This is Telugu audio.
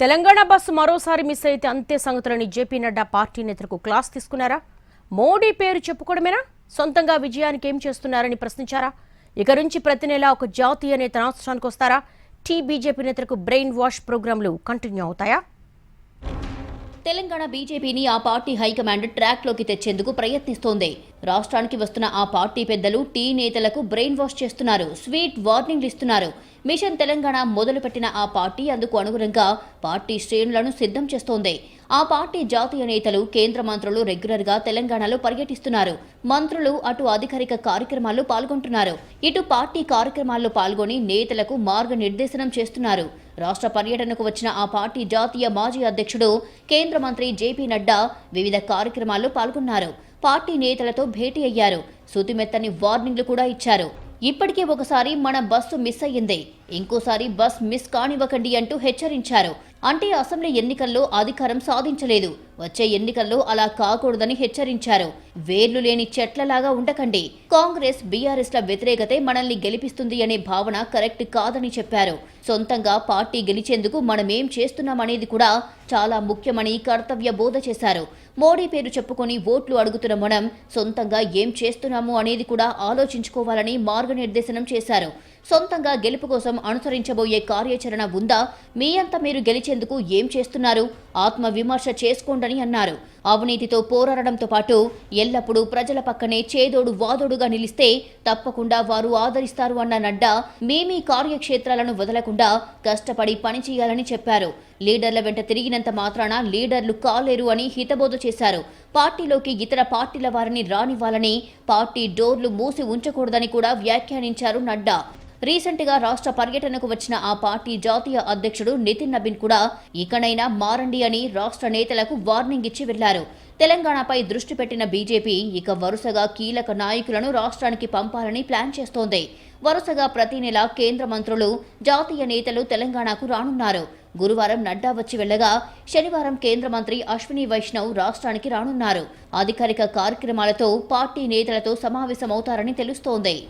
తెలంగాణ బస్సు మరోసారి మిస్ అయితే అంతే సంగతులని జేపీ నడ్డా పార్టీ నేతలకు క్లాస్ తీసుకున్నారా? మోడీ పేరు చెప్పుకోవడమేనా? సొంతంగా విజయానికి ఏం చేస్తున్నారని ప్రశ్నించారా? ఇక నుంచి ప్రతి నెల ఒక జాతీయ నేత రాష్ట్రానికి వస్తారా? బీజేపీ నేతలకు బ్రెయిన్ వాష్ ప్రోగ్రాంలు కంటిన్యూ అవుతాయా? తెలంగాణ బీజేపీని ఆ పార్టీ హైకమాండ్ ట్రాక్లోకి తెచ్చేందుకు ప్రయత్నిస్తోంది. రాష్ట్రానికి వస్తున్న ఆ పార్టీ పెద్దలు నేతలకు బ్రెయిన్ వాష్ చేస్తున్నారు, స్వీట్ వార్నింగ్లు ఇస్తున్నారు. మిషన్ తెలంగాణ మొదలుపెట్టిన ఆ పార్టీ అందుకు అనుగుణంగా పార్టీ శ్రేణులను సిద్ధం చేస్తోంది. ఆ పార్టీ జాతీయ నేతలు, కేంద్ర మంత్రులు రెగ్యులర్గా తెలంగాణలో పర్యటిస్తున్నారు. మంత్రులు అటు అధికారిక కార్యక్రమాల్లో పాల్గొంటున్నారు, ఇటు పార్టీ కార్యక్రమాల్లో పాల్గొని నేతలకు మార్గనిర్దేశనం చేస్తున్నారు. రాష్ట్ర పర్యటనకు వచ్చిన ఆ పార్టీ జాతీయ మాజీ అధ్యక్షుడు, కేంద్ర మంత్రి జేపీ నడ్డా వివిధ కార్యక్రమాల్లో పాల్గొన్నారు. పార్టీ నేతలతో భేటీ అయ్యారు, సుతిమెత్తని వార్నింగ్లు కూడా ఇచ్చారు. ఇప్పటికే ఒకసారి మన బస్సు మిస్ అయ్యింది, ఇంకోసారి బస్ మిస్ కానివ్వకండి అంటూ హెచ్చరించారు. అంటే అసెంబ్లీ ఎన్నికల్లో అధికారం సాధించలేదు, వచ్చే ఎన్నికల్లో అలా కాకూడదని హెచ్చరించారు. వేర్లు లేని చెట్లలాగా ఉండకండి, కాంగ్రెస్ బీఆర్ఎస్ల వ్యతిరేకతే మనల్ని గెలిపిస్తుంది అనే భావన కరెక్ట్ కాదని చెప్పారు. సొంతంగా పార్టీ గెలిచేందుకు మనమేం చేస్తున్నామనేది కూడా చాలా ముఖ్యమని కర్తవ్య బోధ చేశారు. మోడీ పేరు చెప్పుకొని ఓట్లు అడుగుతున్న మనం సొంతంగా ఏం చేస్తున్నాము అనేది కూడా ఆలోచించుకోవాలని మార్గనిర్దేశనం చేశారు. సొంతంగా గెలుపు కోసం అనుసరించబోయే కార్యాచరణ ఉందా? మీ అంతా మీరు గెలిచేందుకు ఏం చేస్తున్నారు? ఆత్మ విమర్శ చేసుకోండని అన్నారు. అవినీతితో పోరాడడంతో పాటు ఎల్లప్పుడూ ప్రజల పక్కనే చేదోడు వాదోడుగా నిలిస్తే తప్పకుండా వారు ఆదరిస్తారు అన్న నడ్డా మీ కార్యక్షేత్రాలను వదలకుండా కష్టపడి పనిచేయాలని చెప్పారు. లీడర్ల వెంట తిరిగినంత మాత్రాన లీడర్లు కాలేరు అని హితబోధ చేశారు. పార్టీలోకి ఇతర పార్టీల వారిని రానివ్వాలని, పార్టీ డోర్లు మూసి ఉంచకూడదని కూడా వ్యాఖ్యానించారు నడ్డా. రీసెంట్ గా రాష్ట్ర పర్యటనకు వచ్చిన ఆ పార్టీ జాతీయ అధ్యక్షుడు నితిన్ నబీన్ కూడా ఇకనైనా మారండి అని రాష్ట్ర నేతలకు వార్నింగ్ ఇచ్చి వెళ్లారు. తెలంగాణపై దృష్టి పెట్టిన బీజేపీ ఇక వరుసగా కీలక నాయకులను రాష్ట్రానికి పంపాలని ప్లాన్ చేస్తోంది. వరుసగా ప్రతి నెల కేంద్ర మంత్రులు, జాతీయ నేతలు తెలంగాణకు రానున్నారు. గురువారం నడ్డా వచ్చి వెళ్లగా శనివారం కేంద్ర మంత్రి అశ్విని వైష్ణవ్ రాష్ట్రానికి రానున్నారు. అధికారిక కార్యక్రమాలతో పార్టీ నేతలతో సమావేశమవుతారని తెలుస్తోంది.